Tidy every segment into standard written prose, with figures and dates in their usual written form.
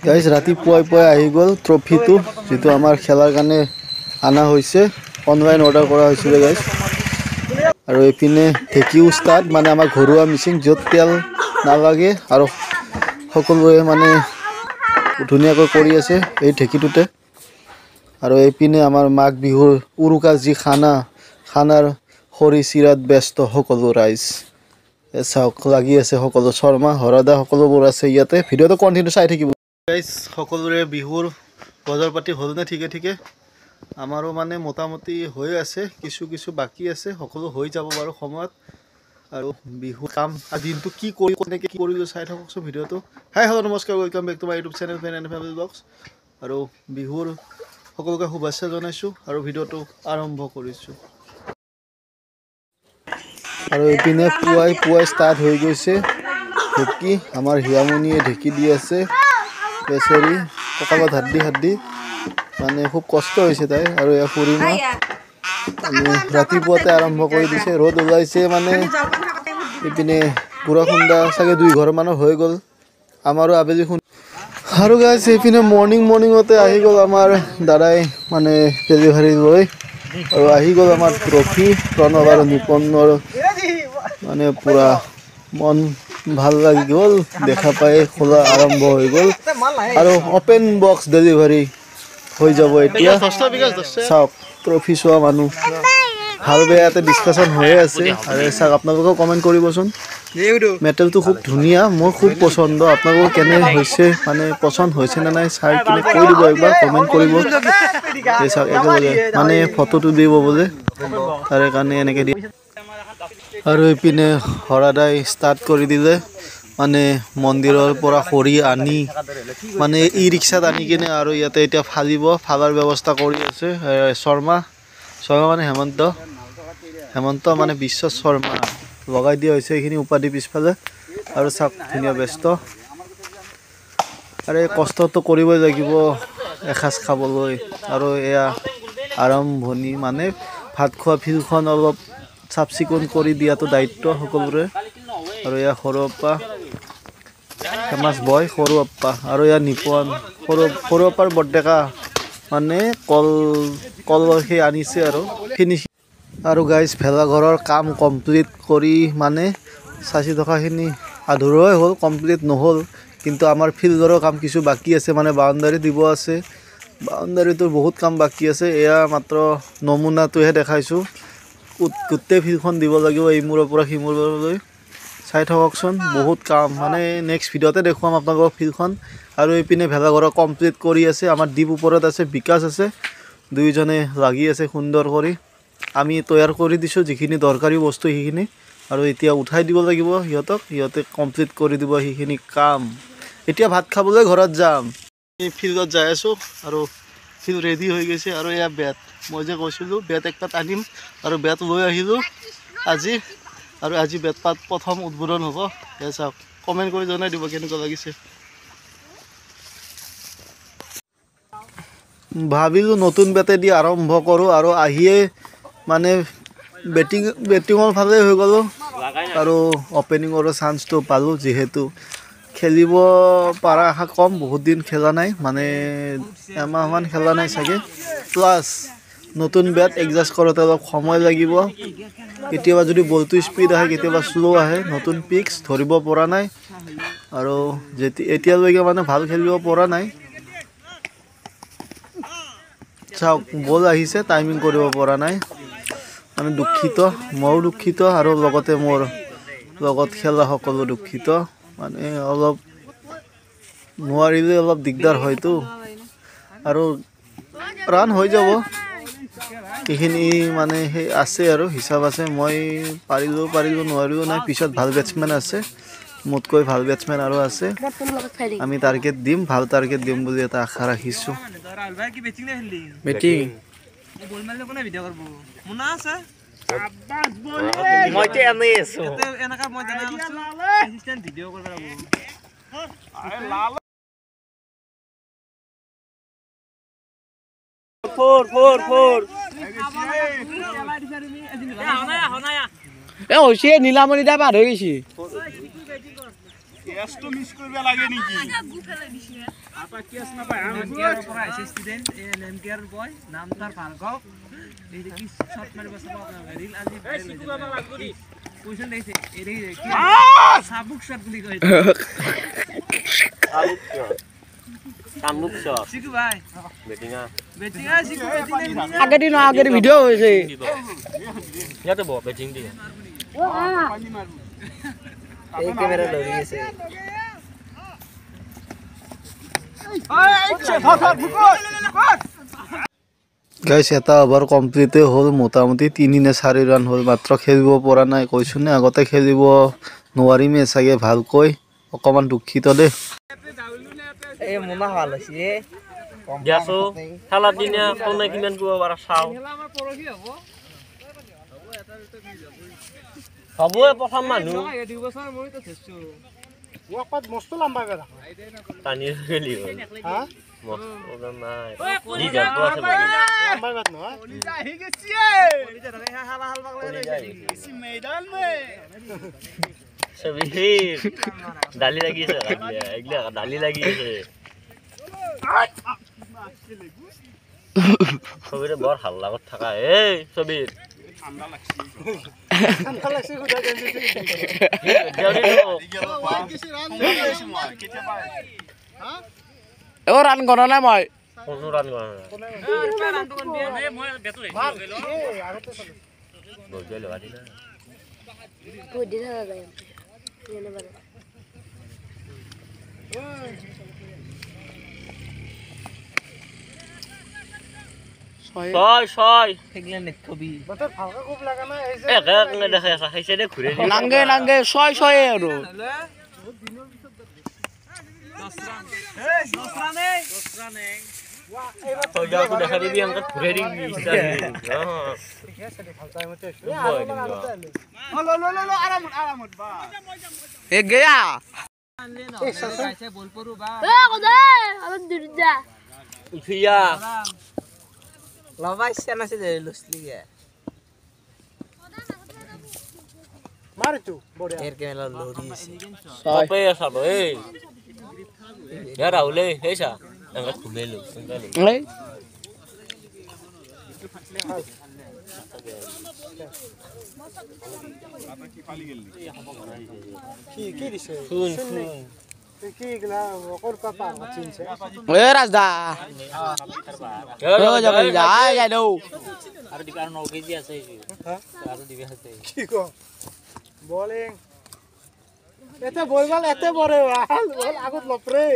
Guys ৰাতিপুৱাই আহি গ'ল ট্ৰফিটো যিটো আমাৰ খেলাৰ কাৰণে অনা হৈছে অনলাইন অৰ্ডাৰ কৰা হৈছিলে গাইজ আৰু এইপিনে ঢেঁকিও ষ্টাৰ্ট মানে আমাৰ ঘৰুৱা মিচিং য'ত তেল নালাগে আৰু সকলোৱে মানে ধুনীয়াকৈ কৰি আছে এই ঢেঁকিটোতে আৰু এইপিনে আমাৰ মাঘ বিহুৰ উৰুকাৰ যি খানাৰ খৰি চিৰাত ব্যস্ত সকলো ৰাইজ চাওক লাগি আছে সকলো শৰ্মা হৰদা সকলোবোৰ আছে ইয়াতে ভিডিঅ'টো কণ্টিনিউ চাই থাকিব গাইজ সকলোৰে বিহুৰ বজাৰ পাতি হ'লনে ঠিকে আমাৰো মানে মোটামুটি হৈ আছে কিছু বাকী আছে সকলো হৈ যাব বাৰু সময়ত আৰু বিহু কাম দিনটো কি কৰি কেনেকৈ কি কৰিলোঁ চাই থাককচোন ভিডিঅ'টো হাই হেল্ল' নমস্কাৰ welcome back to my YouTube channel fan and family blogs আৰু বিহুৰ সকলোকে শুভেচ্ছা জনাইছোঁ আৰু ভিডিঅ'টো আৰম্ভ কৰিছোঁ আৰু এইপিনে পুৱাই ষ্টাৰ্ট হৈ গৈছে ঢেঁকি আমাৰ হিয়ামণিয়ে ঢেঁকি দি আছে বেচেৰি কঁকালত হাত দি মানে খুব কষ্ট হৈছে তাই আৰু এয়া ফুৰিমা মানে ৰাতিপুৱাতে আৰম্ভ কৰি দিছে ৰ'দ ওলাইছে মানে এইপিনে বুঢ়াখুন্দা চাগে 2 ঘৰমানৰ হৈ গ'ল আমাৰো আবেলি আৰু গাইজ এইপিনে মৰ্ণিঙতে আহি গ'ল আমাৰ দাদাই মানে ডেলিভাৰী লৈ আৰু আহি গ'ল আমাৰ ট্ৰফি প্ৰণৱ আৰু নিপনৰ মানে পুৰা মন ভাল লাগি গ'ল দেখা পাই খোলা আৰম্ভ হৈ গ'ল আৰু অপেন বক্স ডেলিভাৰী হৈ যাব এতিয়া চাওক ট্ৰফি চোৱা মানুহ ভাল বেয়া ইয়াতে ডিছকাশ্যন হৈয়ে আছে আৰু চাওক আপোনালোকেও কমেণ্ট কৰিবচোন মেটেলটো খুব ধুনীয়া মোৰ খুব পচন্দ আপোনালোকৰ কেনে হৈছে মানে পচন্দ হৈছে নে নাই চাই কিনে কৈ দিব একবাৰ কমেণ্ট কৰিব চাওক একেলগে মানে ফটোটো দিব বোলে তাৰে কাৰণে এনেকৈ দিয়ে আৰু এইপিনে হৰাদাই ষ্টাৰ্ট কৰি দিলে মানে মন্দিৰৰ পৰা খৰি আনি মানে ই ৰিক্সাত আনি কিনে আৰু ইয়াতে এতিয়া ফালাৰ ব্যৱস্থা কৰি আছে শৰ্মা মানে হেমন্ত মানে বিশ্ব শৰ্মা লগাই দিয়া হৈছে এইখিনি উপাধি পিছফালে আৰু চাওক ধুনীয়া ব্যস্ত আৰু কষ্টটো কৰিবই লাগিব এসাঁজ খাবলৈ আৰু এয়া আৰম্ভণি মানে ভাত খোৱা ফিল্ডখন অলপ চাফ চিকুণ কৰি দিয়াটো দায়িত্ব সকলোৰে আৰু এয়া সৰু আপ্পা ফেমাছ বয় সৰু আপ্পা আৰু এয়া নিপন সৰু আপ্পাৰ বৰডেকা মানে কল সেই আনিছে আৰু ফিনিচিং আৰু গাইজ ভেলাঘৰৰ কাম কমপ্লিট কৰি মানে চাচি থকাখিনি আধৰুৱাই হ'ল কমপ্লিট নহ'ল কিন্তু আমাৰ ফিল্ডৰো কাম কিছু বাকী আছে মানে বাউণ্ডাৰী দিব আছে বাউণ্ডাৰীটোৰ বহুত কাম বাকী আছে এয়া মাত্ৰ নমুনাটোহে দেখাইছোঁ গোটেই ফিল্ডখন দিব লাগিব ইমূৰৰ পৰা সিমূৰলৈ চাই থাককচোন বহুত কাম মানে নেক্সট ভিডিঅ'তে দেখুৱাম আপোনালোকক ফিল্ডখন আৰু এইপিনে ভেলাঘৰ কমপ্লিট কৰি আছে আমাৰ দ্বীপ ওপৰত আছে বিকাশ আছে দুয়োজনে লাগি আছে সুন্দৰ কৰি আমি তৈয়াৰ কৰি দিছোঁ যিখিনি দৰকাৰী বস্তু সেইখিনি আৰু এতিয়া উঠাই দিব লাগিব সিহঁতে কমপ্লিট কৰি দিব সেইখিনি কাম এতিয়া ভাত খাবলৈ ঘৰত যাম ফিল্ডত যাই আছোঁ আৰু ফিল্ড ৰেডি হৈ গৈছে আৰু এয়া বেট মই যে কৈছিলোঁ বেট এক পাত আনিম আৰু বেট লৈ আহিলোঁ আজি বেট পাত প্ৰথম উদ্বোধন হ'ব এয়া চাওক কমেণ্ট কৰি জনাই দিব কেনেকুৱা লাগিছে ভাবিলোঁ নতুন বেটেদি আৰম্ভ কৰোঁ আৰু আহিয়ে মানে বেটিঙৰ ফালে হৈ গ'লোঁ আৰু অপেনিঙৰো চান্সটো পালোঁ যিহেতু খেলিব পৰা আশা কম বহুত দিন খেলা নাই মানে এমাহমান খেলা নাই চাগে প্লাছ নতুন বেট এডজাষ্ট কৰোঁতে অলপ সময় লাগিব কেতিয়াবা যদি বলটো স্পীড আহে কেতিয়াবা শ্ল' আহে নতুন পিক্স ধৰিব পৰা নাই আৰু এতিয়ালৈকে মানে ভাল খেলিব পৰা নাই চাওক বল আহিছে টাইমিং কৰিব পৰা নাই মানে দুখিত ময়ো দুখিত আৰু লগতে মোৰ লগত খেলা সকলো দুখিত মানে অলপ নোৱাৰিলে অলপ দিগদাৰ হয়তো আৰু ৰান হৈ যাব এইখিনি মানে সেই আছে আৰু হিচাপ আছে মই পাৰিলোঁ নোৱাৰিলোঁ নাই পিছত ভাল বেটছমেন আছে মোতকৈ ভাল বেটছমেন আৰু আছে আমি টাৰ্গেট দিম ভাল টাৰ্গেট দিম বুলি এটা আশা ৰাখিছোঁ বেটিং নীলামণি দা পাৰ হৈ গৈছে টেস্টটো মিস করবে লাগে নেকি আপা কি আছে না ভাই এমকেআর পর আইছে স্টুডেন্ট এমকেআর বয় নাম তার ভার্গব এই যে কি শট মারবে সব রিল আজি শিখু বাবা লাগবি কোশ্চেন দিছে এই কি সাবুক শট গুলি কই সাবুক শট কামুক শট শিখু ভাই বেটিংা শিখু বেটিং আগের ভিডিও হয়েছে ইয়াতে বল বেটিং দি পানি মারবো এই ক্যামেরা লড়ি গেছে গাইছ এটা ওভাৰ কমপ্লিটে হ'ল মোটামুটি 3 নে 4 ৰান হ'ল মাত্ৰ খেলিব পৰা নাই কৈছো নে আগতে খেলিব নোৱাৰিমে চাগে ভালকৈ অকমান দুখিত দে এই মোনা ভাল হৈছে গ্যাসো খেলা দিনা কোনে কিমান গো বাৰ চাও হ'ব প্ৰথম মানুহ 2 বছৰ মই তো থেছো ওয়াকত মস্ত লম্বা বেৰা পানী খেলি হা মস্ত নাই দি যাব আছে লম্বা বাত নহয় লিজা আহি গেছি লিজা ধরে হালা হাল বাগলে ইসি ময়দান মে সবই ডালি লাগিছে একলা ডালি লাগিছে সবিরে বড় হাল্লা কর থাকা এই সবির ঠান্ডা লাগছে কোথা গেছে দেউরি লো কিছু রান দিয়েছি মই কেতে পাই হ্যাঁ ও রান গনা না মই কোন রান গনা রান তো কোন দিয়ে মই বেতো গেল আগতে চলে বজলে বাড়ি না কই দিলা যায় এনে বারে ছয় দেখলে নেট কবি বতর ফালকা খুব লাগা না এই যে এক দেখা খাইছে দে ঘুরে নাঙ্গে 6 আৰু 10 রানে তো যা কো দেখা দিবি আমরা ঘুরে দিবি ইচ্ছা ঠিক আছে দে ফালকা মতে লো আরাম বা এ গয়া এই সাইছে বল পরু বা এ কোদে আমার দুর্জা উঠিয়া লবাইছে না সে লসলি গে মার তু বড় এর ক্যামেরা লড়ি আছে সপে সালো এই ইয়া রাহুলে হেসা আমরা ঘুমেলো সঙ্গালো এই কি দিছে শুন কি গলা ওকর পাপা চিনছে ওই রাজদা ও যাবে যাই দাও আর দিকার 9 কেজি আছে হ্যাঁ আর দিবে আছে কি কো বোলিং এতে বলবাল এতে বড় বল আগত লপরে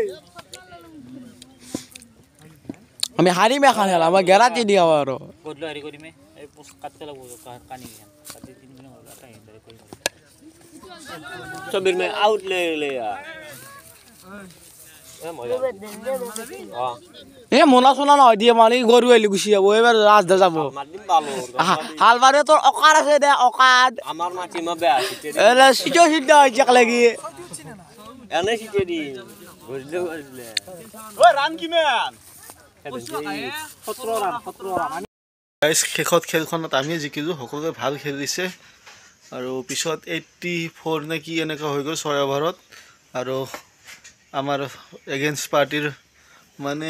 আমি হারি মে খান হেলা মই গেরাতি দিয়া আৰু কদলো হারি করিমে এই পোস্ট কাটতে লাগবো কানি কাটি 3 মিনিট হলো টাইম ধরে করি সবির মে আউট ले यार এ মোনা সোনা নহয় দিয়ে মানে গরু আইলি গুছি যাব এবাৰ রাজদা যাব মারদিম ভালো হালবারে তোর অকার আছে দে অকাদ আমার মাটি মা বে আছে এলে সিটো সিটো হইছে লাগি এনে সিটে দি বুঝলে বুঝলে ওই রান কি ম্যান 17 রান গাইছ শেষত খেলখনত আমি জিকিলো সকলোৱে ভাল খেলিছে আৰু পিছত 84 নে কি এনেকা হৈ গ'ল 6 অভাৰত আৰু আমাৰ এগেইনষ্ট পাৰ্টিৰ মানে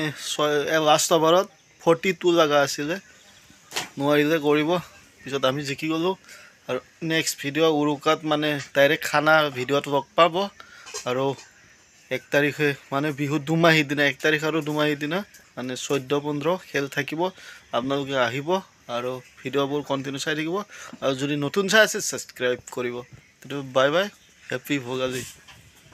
লাষ্ট অভাৰত 42 লগা আছিলে নোৱাৰিলে কৰিব পিছত আমি জিকি গ'লো আৰু নেক্সট ভিডিঅ' উৰুকাত মানে ডাইৰেক্ট খানা ভিডিঅ'ত লগ পাব আৰু 1 তাৰিখে মানে বিহু দুমাহী দিনা 1 তাৰিখ আৰু দুমাহী দিনা মানে 14-15 খেল থাকিব আপোনালোকে আহিব আৰু ভিডিঅ'বোৰ কন্টিনিউ চাই থাকিব আৰু যদি নতুন চাই আছে সাবস্ক্ৰাইব কৰিব তো বাই বাই হ্যাপি ভোগালী।